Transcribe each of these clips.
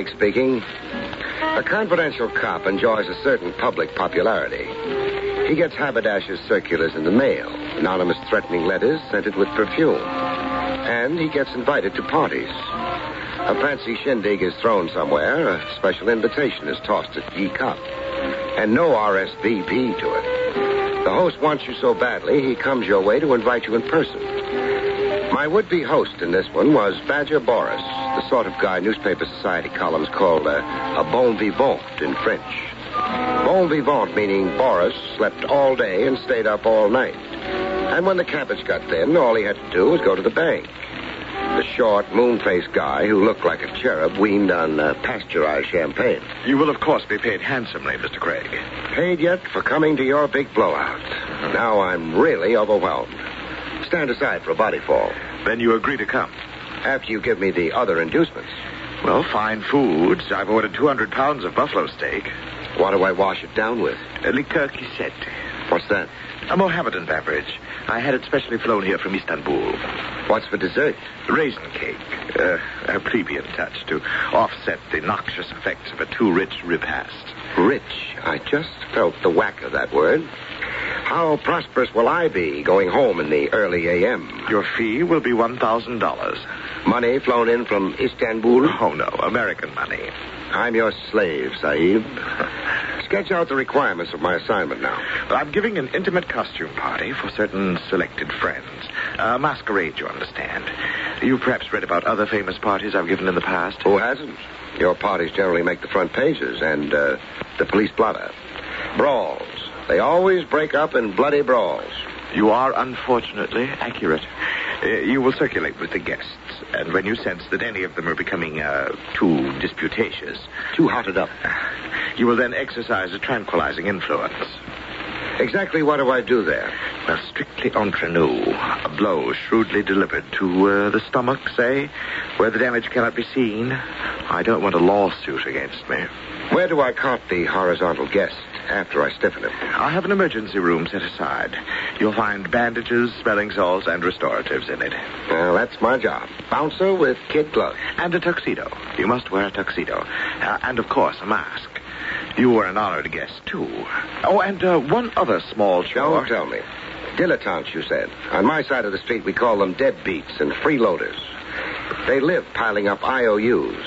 Craig speaking. A confidential cop enjoys a certain public popularity. He gets haberdasher's circulars in the mail, anonymous threatening letters scented with perfume. And he gets invited to parties. A fancy shindig is thrown somewhere, a special invitation is tossed at ye cop. And no RSVP to it. The host wants you so badly, he comes your way to invite you in person. My would-be host in this one was Badger Boris, the sort of guy newspaper society columns called a bon vivant in French. Bon vivant meaning Boris slept all day and stayed up all night. And when the cabbage got thin, all he had to do was go to the bank. The short, moon-faced guy who looked like a cherub weaned on pasteurized champagne. You will, of course, be paid handsomely, Mr. Craig. Paid yet for coming to your big blowout. Now I'm really overwhelmed. Stand aside for a body fall. Then you agree to come? After you give me the other inducements. Well, fine foods. I've ordered 200 pounds of buffalo steak. What do I wash it down with? Liqueur Kisette. What's that? A Mohammedan beverage. I had it specially flown here from Istanbul. What's for dessert? Raisin cake. A plebeian touch to offset the noxious effects of a too rich repast. Rich? I just felt the whack of that word. How prosperous will I be going home in the early a.m.? Your fee will be $1,000. Money flown in from Istanbul? Oh, no, American money. I'm your slave, Sahib. Sketch out the requirements of my assignment now. Well, I'm giving an intimate costume party for certain selected friends. A masquerade, you understand. You've perhaps read about other famous parties I've given in the past. Who hasn't? Your parties generally make the front pages and the police blotter. Brawls. They always break up in bloody brawls. You are unfortunately accurate. You will circulate with the guests, and when you sense that any of them are becoming too disputatious... Too hotted up. You will then exercise a tranquilizing influence. Exactly what do I do there? Well, strictly entre nous. A blow shrewdly delivered to the stomach, say, where the damage cannot be seen. I don't want a lawsuit against me. Where do I cart the horizontal guest after I stiffen him? I have an emergency room set aside. You'll find bandages, smelling salts, and restoratives in it. Well, that's my job. Bouncer with kid gloves. And a tuxedo. You must wear a tuxedo. And, of course, a mask. You were an honored guest, too. Oh, and one other small chore. Don't tell me. Dilettantes, you said. On my side of the street, we call them deadbeats and freeloaders. They live piling up IOUs.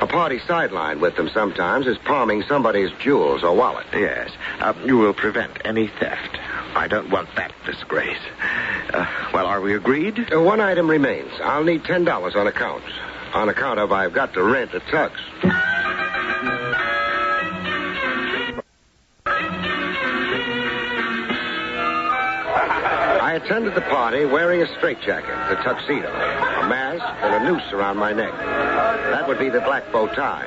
A party sideline with them sometimes is palming somebody's jewels or wallet. Yes. You will prevent any theft. I don't want that disgrace. Well, are we agreed? One item remains. I'll need $10 on account. On account of I've got to rent a tux. I attended the party wearing a straitjacket, a tuxedo, a mask, and a noose around my neck. That would be the black bow tie.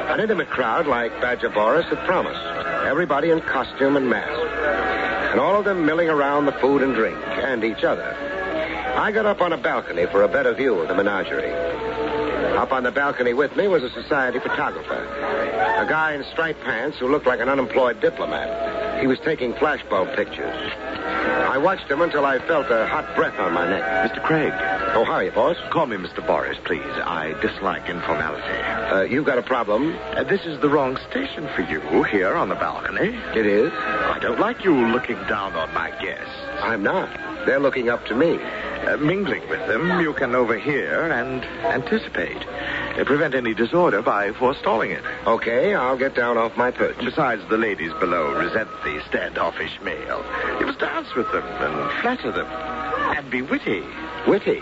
An intimate crowd like Badger Boris had promised. Everybody in costume and mask. And all of them milling around the food and drink, and each other. I got up on a balcony for a better view of the menagerie. Up on the balcony with me was a society photographer. A guy in striped pants who looked like an unemployed diplomat. He was taking flashbulb pictures. I watched him until I felt a hot breath on my neck. Mr. Craig. Oh, how are you, boss? Call me Mr. Boris, please. I dislike informality. You've got a problem? This is the wrong station for you here on the balcony. It is? I don't like you looking down on my guests. I'm not. They're looking up to me. Mingling with them, you can overhear and anticipate. Prevent any disorder by forestalling it. Okay, I'll get down off my perch. Besides, the ladies below resent the standoffish male. You must dance with them and flatter them. And be witty. Witty?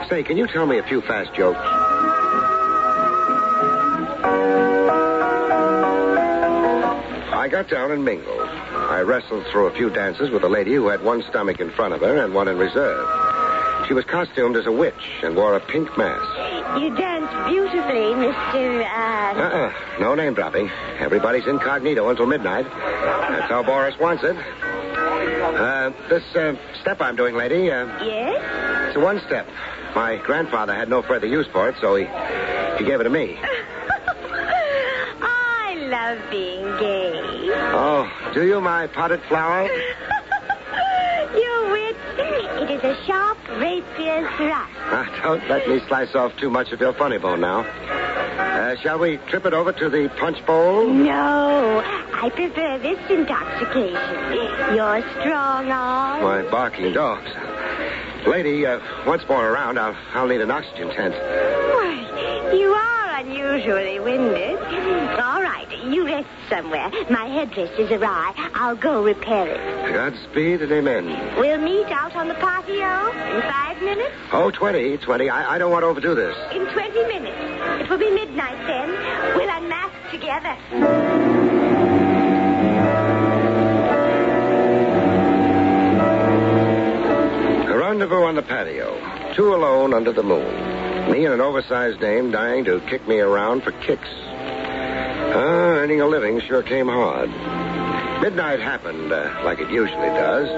Say, can you tell me a few fast jokes? I got down and mingled. I wrestled through a few dances with a lady who had one stomach in front of her and one in reserve. She was costumed as a witch and wore a pink mask. You danced beautifully, Mr. No name dropping. Everybody's incognito until midnight. That's how Boris wants it. This step I'm doing, lady. Yes? It's a one step. My grandfather had no further use for it, so he gave it to me. I love being gay. Oh, do you, my potted flower? Your wit, it is a sharp rapier's thrust. Don't let me slice off too much of your funny bone now. Shall we trip it over to the punch bowl? No, I prefer this intoxication. Your strong arm. My barking dogs. Lady, once more around, I'll need an oxygen tent. Why, you are unusually winded. All right, you rest somewhere. My headdress is awry. I'll go repair it. Godspeed and amen. We'll meet out on the patio in 5 minutes. Oh, 20. I don't want to overdo this. In 20 minutes. It will be midnight then. We'll unmask together. A rendezvous on the patio. 2 alone under the moon. Me and an oversized dame dying to kick me around for kicks. Earning a living sure came hard. Midnight happened like it usually does.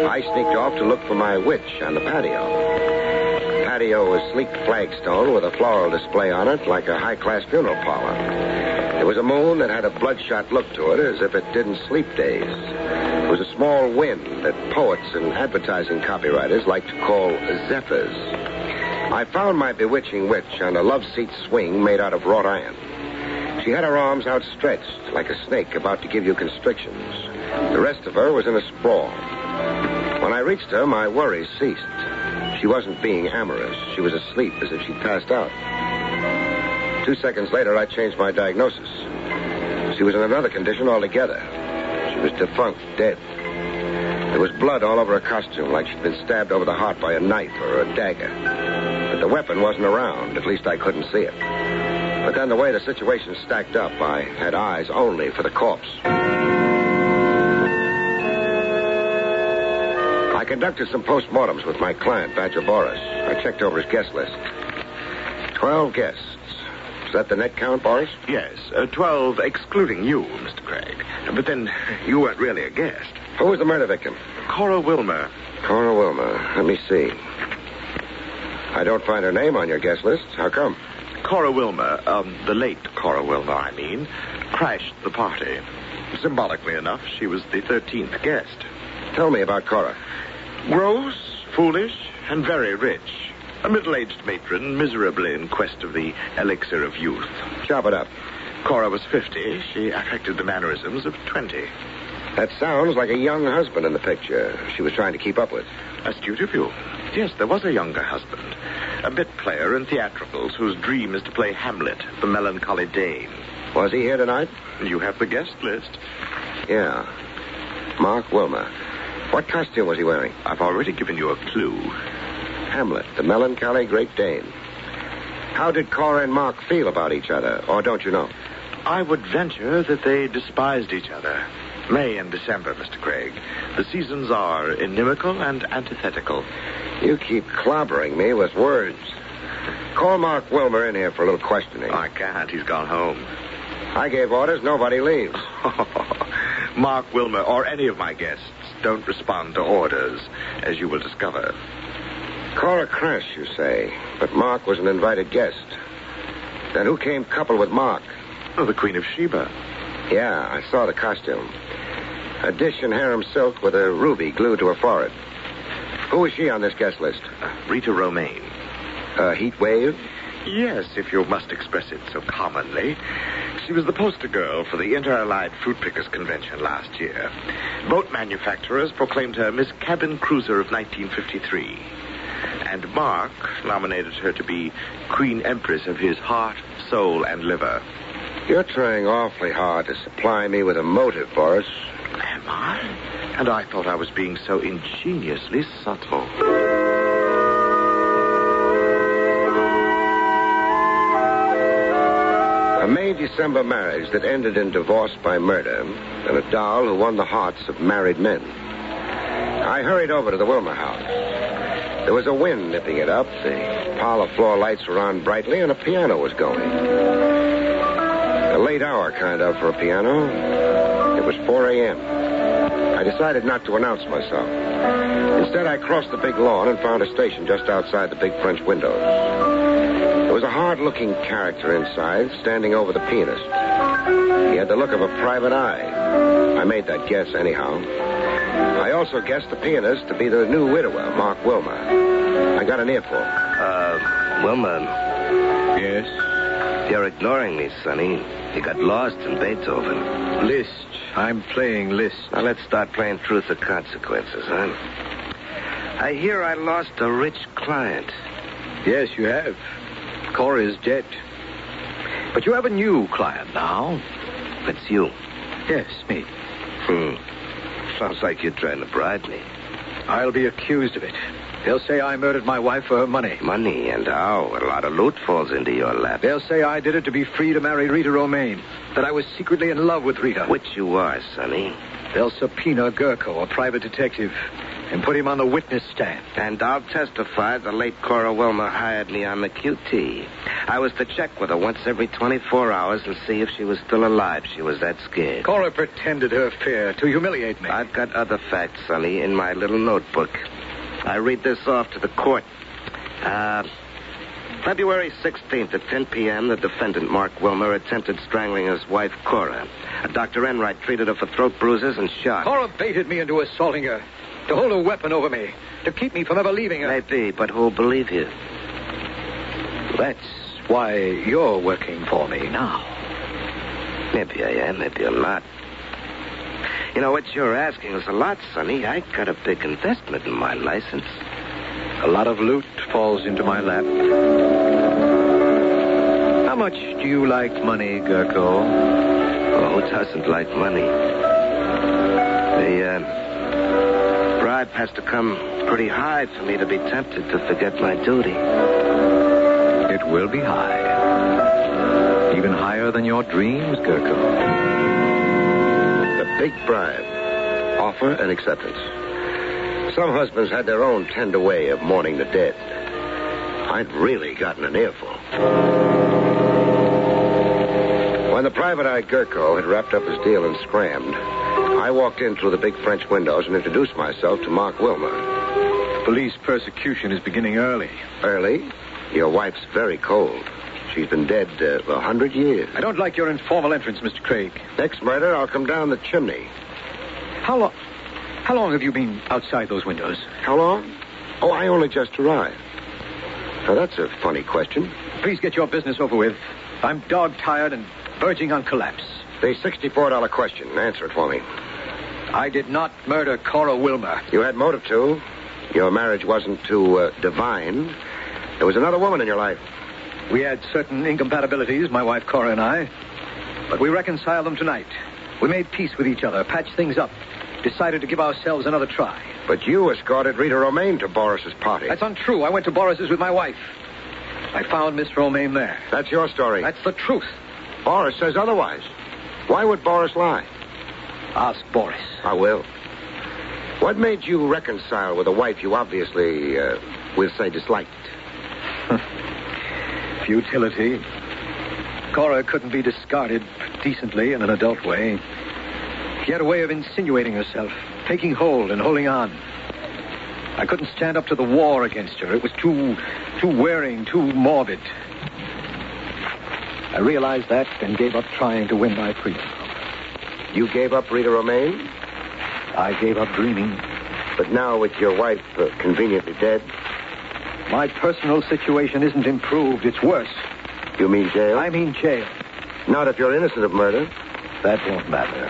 I sneaked off to look for my witch on the patio. Patio was sleek flagstone with a floral display on it like a high-class funeral parlor. There was a moon that had a bloodshot look to it as if it didn't sleep days. There was a small wind that poets and advertising copywriters like to call zephyrs. I found my bewitching witch on a love-seat swing made out of wrought iron. She had her arms outstretched like a snake about to give you constrictions. The rest of her was in a sprawl. When I reached her, my worries ceased. She wasn't being amorous. She was asleep as if she'd passed out. 2 seconds later, I changed my diagnosis. She was in another condition altogether. She was defunct, dead. There was blood all over her costume, like she'd been stabbed over the heart by a knife or a dagger. But the weapon wasn't around. At least I couldn't see it. But then the way the situation stacked up, I had eyes only for the corpse. I conducted some postmortems with my client, Badger Boris. I checked over his guest list. 12 guests. Is that the net count, Boris? Yes, 12 excluding you, Mr. Craig. But then you weren't really a guest. Who was the murder victim? Cora Wilmer. Cora Wilmer. Let me see. I don't find her name on your guest list. How come? Cora Wilmer, the late Cora Wilmer, I mean, crashed the party. Symbolically enough, she was the 13th guest. Tell me about Cora. Gross, foolish, and very rich. A middle-aged matron, miserably in quest of the elixir of youth. Chop it up. Cora was 50. She affected the mannerisms of 20. That sounds like a young husband in the picture she was trying to keep up with. Astute of you. Yes, there was a younger husband. A bit player in theatricals whose dream is to play Hamlet, the melancholy Dane. Was he here tonight? You have the guest list. Yeah. Mark Wilmer. What costume was he wearing? I've already given you a clue. Hamlet, the melancholy Great Dane. How did Cora and Mark feel about each other, or don't you know? I would venture that they despised each other. May and December, Mr. Craig. The seasons are inimical and antithetical. You keep clobbering me with words. Call Mark Wilmer in here for a little questioning. I can't. He's gone home. I gave orders. Nobody leaves. Mark Wilmer or any of my guests don't respond to orders, as you will discover. Cora crashed, you say, but Mark was an invited guest. Then who came coupled with Mark? Oh, the Queen of Sheba. Yeah, I saw the costume. A dish in harem silk with a ruby glued to her forehead. Who was she on this guest list? Rita Romaine. Heat wave? Yes, if you must express it so commonly. She was the poster girl for the Inter-Allied Fruit Pickers Convention last year. Boat manufacturers proclaimed her Miss Cabin Cruiser of 1953. And Mark nominated her to be Queen Empress of his heart, soul, and liver. You're trying awfully hard to supply me with a motive, Boris. Am I? And I thought I was being so ingeniously subtle. A May-December marriage that ended in divorce by murder, and a doll who won the hearts of married men. I hurried over to the Wilmer house. There was a wind nipping it up, the parlor floor lights were on brightly, and a piano was going. A late hour, kind of, for a piano. It was 4 a.m. I decided not to announce myself. Instead, I crossed the big lawn and found a station just outside the big French windows. There was a hard-looking character inside, standing over the pianist. He had the look of a private eye. I made that guess anyhow. I also guessed the pianist to be the new widower, Mark Wilmer. I got an earful. Wilmer. Yes? You're ignoring me, Sonny. You got lost in Beethoven. Liszt. I'm playing Liszt. Now let's start playing truth or consequences, huh? I hear I lost a rich client. Yes, you have. Cora is dead. But you have a new client now. It's you. Yes, me. Sounds like you're trying to bribe me. I'll be accused of it. They'll say I murdered my wife for her money. Money, and how? A lot of loot falls into your lap. They'll say I did it to be free to marry Rita Romaine. That I was secretly in love with Rita. Which you are, Sonny. They'll subpoena Gurko, a private detective, and put him on the witness stand. And I'll testify the late Cora Wilmer hired me on the QT. I was to check with her once every 24 hours and see if she was still alive. She was that scared. Cora pretended her fear to humiliate me. I've got other facts, Sonny, in my little notebook. I read this off to the court. February 16th at 10 p.m., the defendant, Mark Wilmer, attempted strangling his wife, Cora. Dr. Enright treated her for throat bruises and shot. Cora baited me into assaulting her, to hold a weapon over me, to keep me from ever leaving her. Maybe, but who'll believe you? That's why you're working for me now. Maybe I am, maybe I'm not. You know, what you're asking is a lot, Sonny. I got a big investment in my license. A lot of loot falls into my lap. How much do you like money, Gurko? Oh, who doesn't like money? The bribe has to come pretty high for me to be tempted to forget my duty. It will be high. Even higher than your dreams, Gurko. Big bribe. Offer and acceptance. Some husbands had their own tender way of mourning the dead. I'd really gotten an earful. When the private eye Gurko had wrapped up his deal and scrammed, I walked in through the big French windows and introduced myself to Mark Wilmer. Police persecution is beginning early. Early? Your wife's very cold. She's been dead 100 years. I don't like your informal entrance, Mr. Craig. Next murder, I'll come down the chimney. How long have you been outside those windows? How long? Oh, I only just arrived. Now, that's a funny question. Please get your business over with. I'm dog-tired and verging on collapse. The $64 question. Answer it for me. I did not murder Cora Wilmer. You had motive to. Your marriage wasn't too divine. There was another woman in your life. We had certain incompatibilities, my wife Cora and I. But we reconciled them tonight. We made peace with each other, patched things up, decided to give ourselves another try. But you escorted Rita Romaine to Boris's party. That's untrue. I went to Boris's with my wife. I found Miss Romaine there. That's your story. That's the truth. Boris says otherwise. Why would Boris lie? Ask Boris. I will. What made you reconcile with a wife you obviously, we'll say, disliked? Futility. Cora couldn't be discarded decently in an adult way. She had a way of insinuating herself, taking hold and holding on. I couldn't stand up to the war against her. It was too wearing, too morbid. I realized that and gave up trying to win my freedom. You gave up Rita Romaine? I gave up dreaming. But now with your wife conveniently dead? My personal situation isn't improved. It's worse. You mean jail? I mean jail. Not if you're innocent of murder. That won't matter.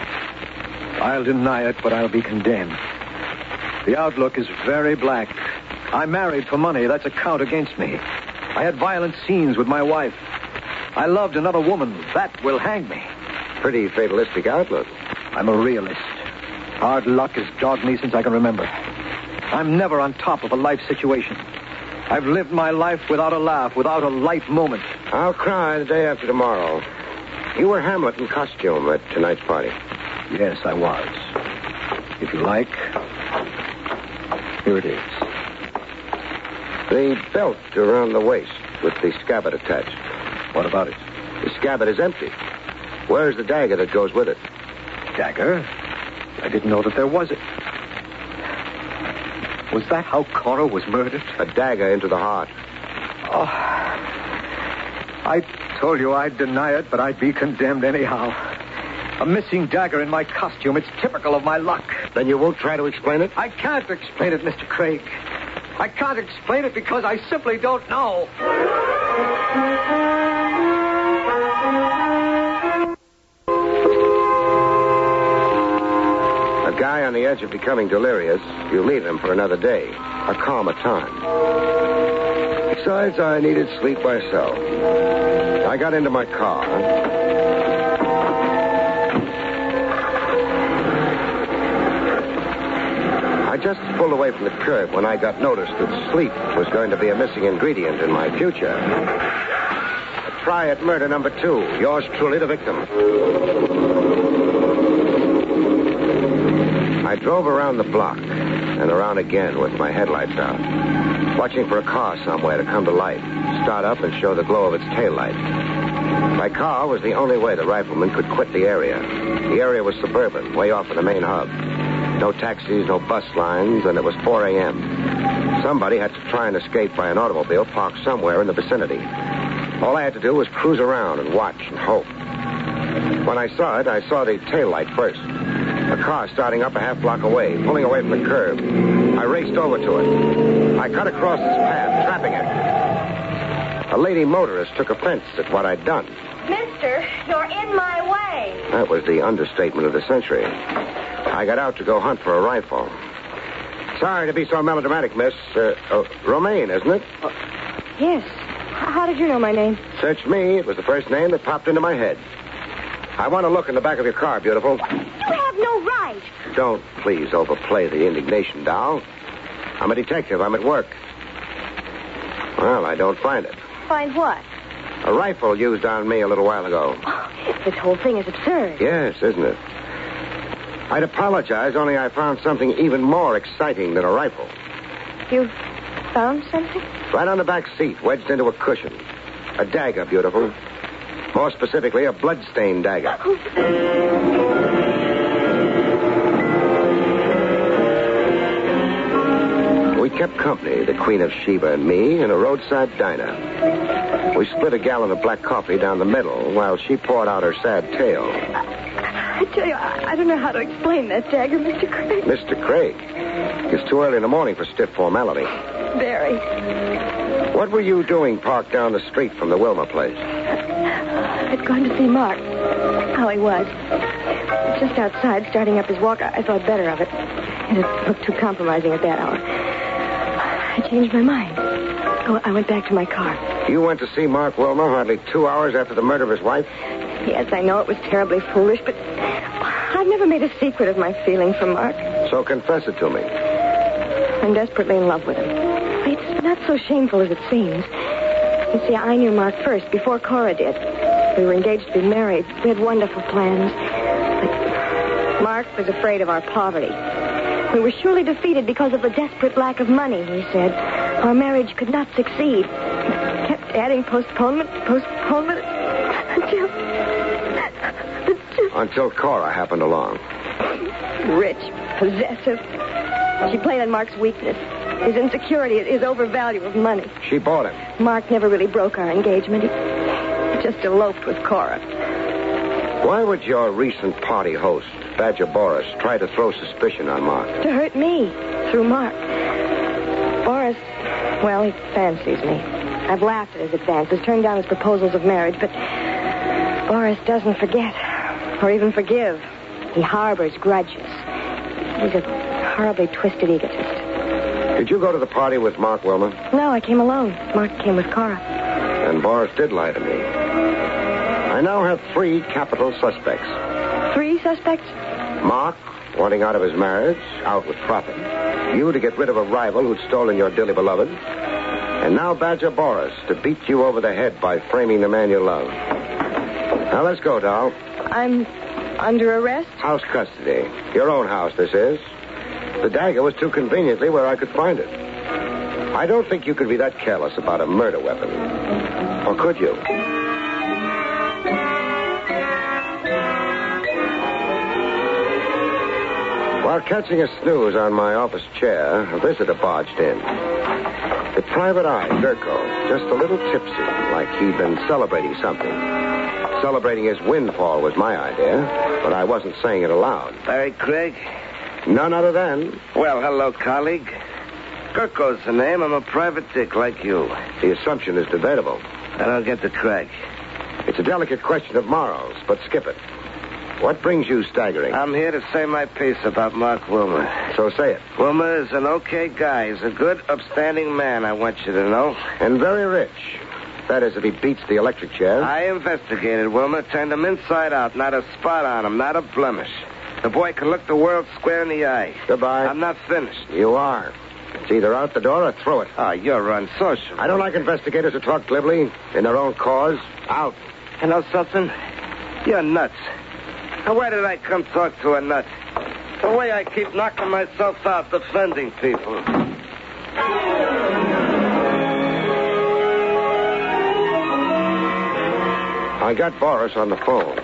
I'll deny it, but I'll be condemned. The outlook is very black. I married for money. That's a count against me. I had violent scenes with my wife. I loved another woman. That will hang me. Pretty fatalistic outlook. I'm a realist. Hard luck has dogged me since I can remember. I'm never on top of a life situation. I've lived my life without a laugh, without a light moment. I'll cry the day after tomorrow. You were Hamlet in costume at tonight's party. Yes, I was. If you like, here it is. The belt around the waist with the scabbard attached. What about it? The scabbard is empty. Where's the dagger that goes with it? Dagger? I didn't know that there was it. Was that how Cora was murdered? A dagger into the heart. Oh, I told you I'd deny it, but I'd be condemned anyhow. A missing dagger in my costume. It's typical of my luck. Then you won't try to explain it? I can't explain it, Mr. Craig. I can't explain it because I simply don't know. Guy on the edge of becoming delirious, you leave him for another day, a calmer time. Besides, I needed sleep myself. I got into my car. I just pulled away from the curb when I got notice that sleep was going to be a missing ingredient in my future. A try at murder number 2. Yours truly, the victim. I drove around the block and around again with my headlights out, watching for a car somewhere to come to light, start up and show the glow of its taillight. My car was the only way the rifleman could quit the area. The area was suburban, way off of the main hub. No taxis, no bus lines, and it was 4 a.m. Somebody had to try and escape by an automobile parked somewhere in the vicinity. All I had to do was cruise around and watch and hope. When I saw it, I saw the taillight first. A car starting up a half block away, pulling away from the curb. I raced over to it. I cut across its path, trapping it. A lady motorist took offense at what I'd done. Mister, you're in my way. That was the understatement of the century. I got out to go hunt for a rifle. Sorry to be so melodramatic, miss. Romaine, isn't it? Yes. How did you know my name? Search me. It was the first name that popped into my head. I want to look in the back of your car, beautiful. You have no right. Don't please overplay the indignation, doll. I'm a detective. I'm at work. Well, I don't find it. Find what? A rifle used on me a little while ago. Oh, this whole thing is absurd. Yes, isn't it? I'd apologize, only I found something even more exciting than a rifle. You found something? Right on the back seat, wedged into a cushion. A dagger, beautiful. More specifically, a blood-stained dagger. We kept company, the Queen of Sheba and me, in a roadside diner. We split a gallon of black coffee down the middle while she poured out her sad tale. I tell you, I don't know how to explain that dagger, Mr. Craig. Mr. Craig? It's too early in the morning for stiff formality. Barrie. What were you doing parked down the street from the Wilmer place? I'd gone to see Mark. How he was. Just outside, starting up his walk, I thought better of it. It looked too compromising at that hour. I changed my mind. Oh, I went back to my car. You went to see Mark Wilmer hardly 2 hours after the murder of his wife? Yes, I know it was terribly foolish, but I've never made a secret of my feeling for Mark. So confess it to me. I'm desperately in love with him. It's not so shameful as it seems. You see, I knew Mark first, before Cora did. We were engaged to be married. We had wonderful plans. But Mark was afraid of our poverty. We were surely defeated because of the desperate lack of money, he said. Our marriage could not succeed. He kept adding postponement until Cora happened along. Rich, possessive. She played on Mark's weakness. His insecurity, his overvalue of money. She bought him. Mark never really broke our engagement. He just eloped with Cora. Why would your recent party host, Badger Boris, try to throw suspicion on Mark? To hurt me, through Mark. Boris, well, he fancies me. I've laughed at his advances, turned down his proposals of marriage, but Boris doesn't forget, or even forgive. He harbors grudges. He's a horribly twisted egotist. Did you go to the party with Mark Wilmer? No, I came alone. Mark came with Cora. And Boris did lie to me. I now have 3 capital suspects. 3 suspects? Mark, wanting out of his marriage, out with profit. You to get rid of a rival who'd stolen your dearly beloved. And now Badger Boris to beat you over the head by framing the man you love. Now let's go, doll. I'm under arrest? House custody. Your own house, this is. The dagger was too conveniently where I could find it. I don't think you could be that careless about a murder weapon. Or could you? While catching a snooze on my office chair, a visitor barged in. The private eye, Gurko, just a little tipsy, like he'd been celebrating something. Celebrating his windfall was my idea, but I wasn't saying it aloud. Barrie Craig? None other than... Well, hello, colleague. Gurko's the name. I'm a private dick like you. The assumption is debatable. I don't get the Craig. It's a delicate question of morals, but skip it. What brings you staggering? I'm here to say my piece about Mark Wilmer. So say it. Wilmer is an okay guy. He's a good, upstanding man, I want you to know. And very rich. That is, if he beats the electric chair. I investigated Wilmer, turned him inside out. Not a spot on him, not a blemish. The boy can look the world square in the eye. Goodbye. I'm not finished. You are. It's either out the door or through it. Oh, you're unsocial. I don't like investigators who talk glibly in their own cause. Out. You know something? You're nuts. Now, why did I come talk to a nut? The way I keep knocking myself out defending people. I got Boris on the phone.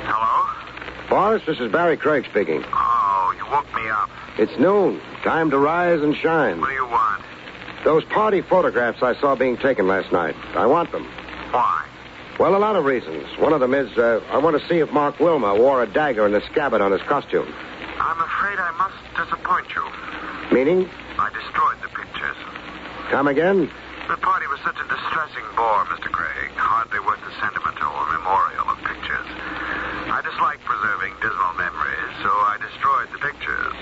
Hello? Boris, this is Barrie Craig speaking. Oh, you woke me up. It's noon. Time to rise and shine. What do you want? Those party photographs I saw being taken last night. I want them. Why? Well, a lot of reasons. One of them is I want to see if Mark Wilmer wore a dagger in the scabbard on his costume. I'm afraid I must disappoint you. Meaning? I destroyed the pictures. Come again? The party was such a distressing bore, Mr. Craig. Hardly worth the sentimental or memorial of pictures. I dislike preserving dismal memories, so I destroyed the pictures.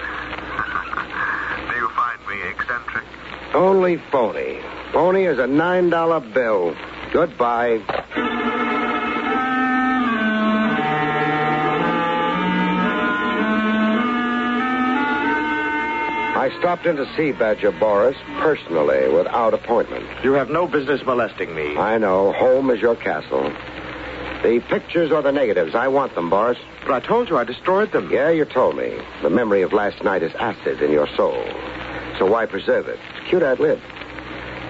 Do you find me eccentric? Only phony. Phony as a $9 bill. Goodbye. I stopped in to see Badger Boris personally without appointment. You have no business molesting me. I know. Home is your castle. The pictures or the negatives, I want them, Boris. But I told you I destroyed them. Yeah, you told me. The memory of last night is acid in your soul. So why preserve it? It's cute ad lib.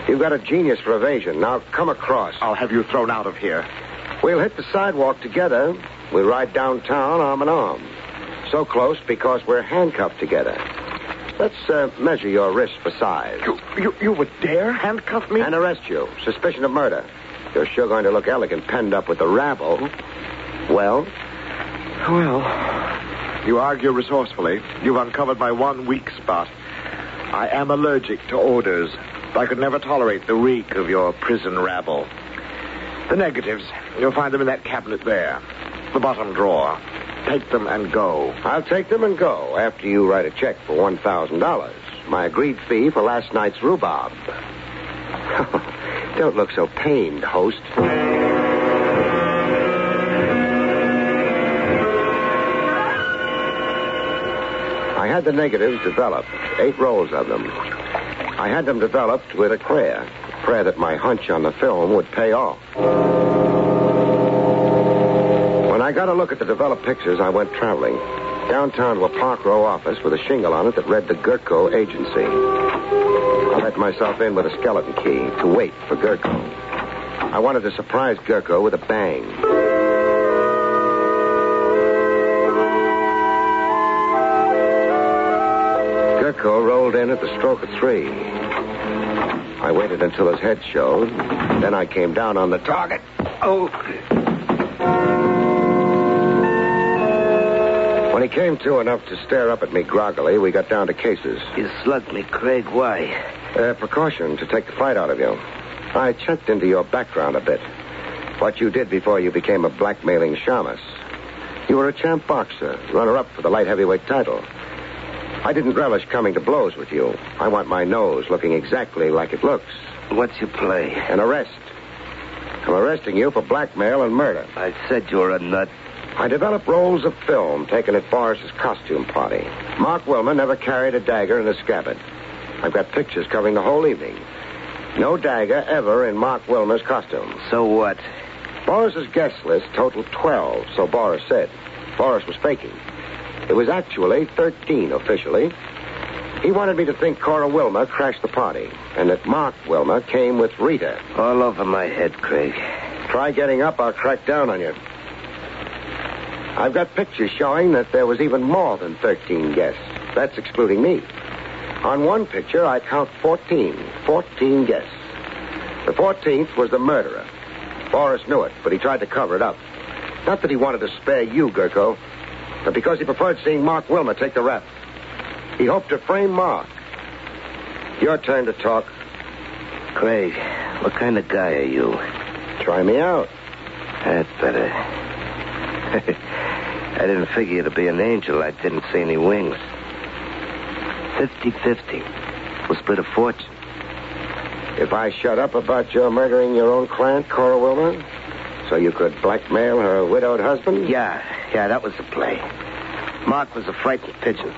You've got a genius for evasion. Now come across. I'll have you thrown out of here. We'll hit the sidewalk together. We'll ride downtown arm in arm. So close because we're handcuffed together. Let's measure your wrist for size. You would dare handcuff me? And arrest you. Suspicion of murder. You're sure going to look elegant penned up with the rabble. Well? Well, you argue resourcefully. You've uncovered my one weak spot. I am allergic to odors. I could never tolerate the reek of your prison rabble. The negatives, you'll find them in that cabinet there. The bottom drawer. Take them and go. I'll take them and go after you write a check for $1,000. My agreed fee for last night's rhubarb. Don't look so pained, host. I had the negatives developed, 8 rolls of them. I had them developed with a prayer that my hunch on the film would pay off. When I got a look at the developed pictures, I went traveling. Downtown to a Park Row office with a shingle on it that read the Gurko Agency. I let myself in with a skeleton key to wait for Gurko. I wanted to surprise Gurko with a bang. Gurko rolled in at the stroke of 3. I waited until his head showed. Then I came down on the target. Oh. When he came to enough to stare up at me groggily, we got down to cases. You slugged me, Craig. Why? Precaution to take the fight out of you. I checked into your background a bit. What you did before you became a blackmailing shamus. You were a champ boxer, runner-up for the light heavyweight title. I didn't relish coming to blows with you. I want my nose looking exactly like it looks. What's your play? An arrest. I'm arresting you for blackmail and murder. I said you were a nut. I developed rolls of film taken at Boris's costume party. Mark Wilmer never carried a dagger in a scabbard. I've got pictures covering the whole evening. No dagger ever in Mark Wilmer's costume. So what? Boris's guest list totaled 12, so Boris said. Boris was faking. It was actually 13 officially. He wanted me to think Cora Wilmer crashed the party, and that Mark Wilmer came with Rita. All over my head, Craig. Try getting up, I'll crack down on you. I've got pictures showing that there was even more than 13 guests. That's excluding me. On one picture, I count 14. 14 guests. The 14th was the murderer. Boris knew it, but he tried to cover it up. Not that he wanted to spare you, Gurko, but because he preferred seeing Mark Wilmer take the rap. He hoped to frame Mark. Your turn to talk. Craig, what kind of guy are you? Try me out. That's better. I didn't figure you to be an angel. I didn't see any wings. 50-50. We'll split a fortune. If I shut up about your murdering your own client, Cora Wilmer, so you could blackmail her widowed husband? Yeah, that was the play. Mark was a frightened pigeon.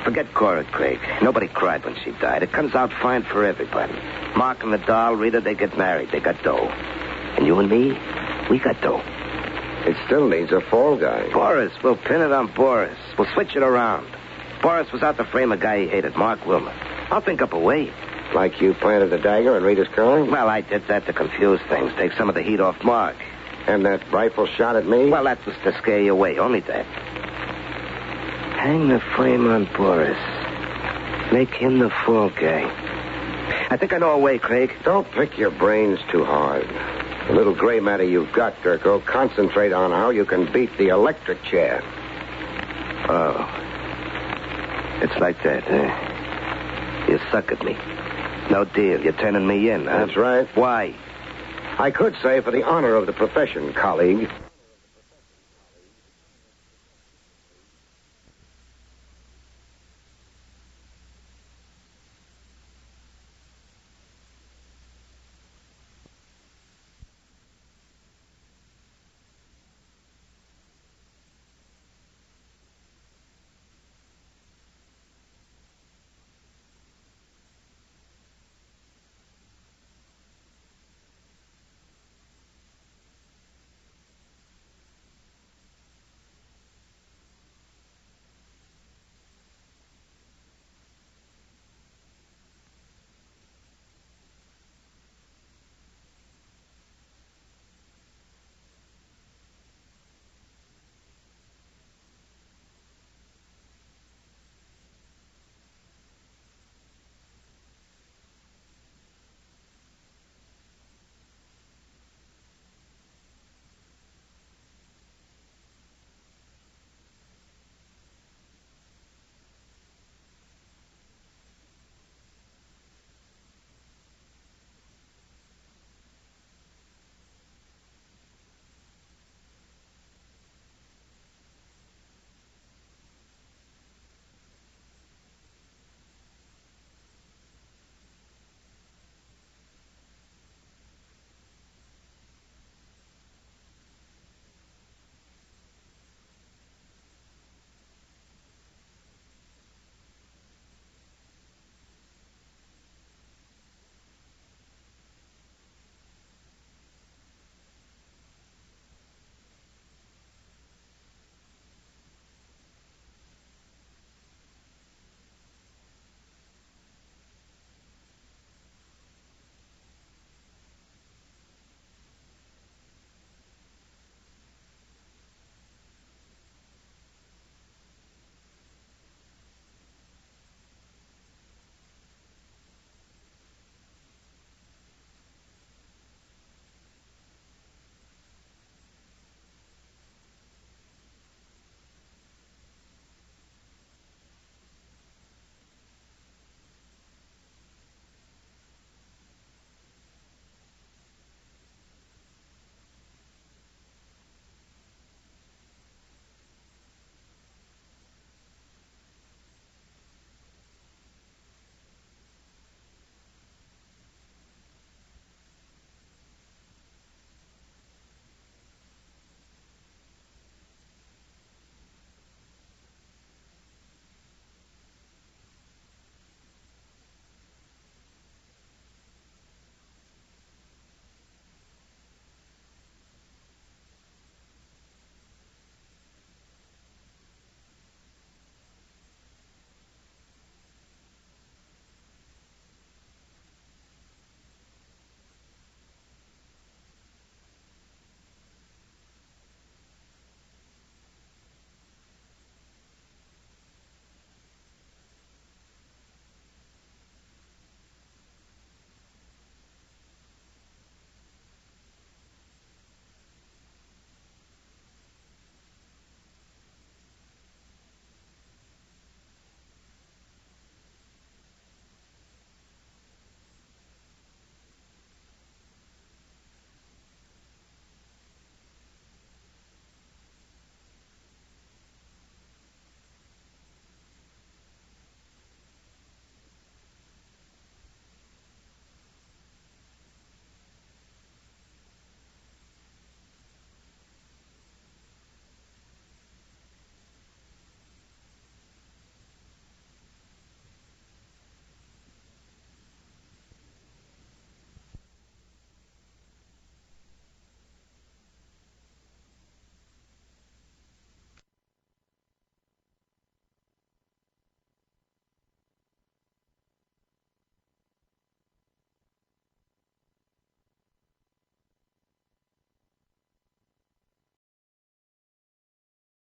Forget Cora, Craig. Nobody cried when she died. It comes out fine for everybody. Mark and the doll, Rita, they get married. They got dough. And you and me, we got dough. It still needs a fall guy. Boris. We'll pin it on Boris. We'll switch it around. Boris was out to frame a guy he hated, Mark Wilmer. I'll think up a way. Like you planted the dagger in Rita's car? Well, I did that to confuse things, take some of the heat off Mark. And that rifle shot at me? Well, that was to scare you away, only that. Hang the frame on Boris. Make him the fall guy. I think I know a way, Craig. Don't pick your brains too hard. The little gray matter you've got, Gurko, concentrate on how you can beat the electric chair. Oh. It's like that, huh? You suck at me. No deal. You're turning me in, huh? That's right. Why? I could say for the honor of the profession, colleague.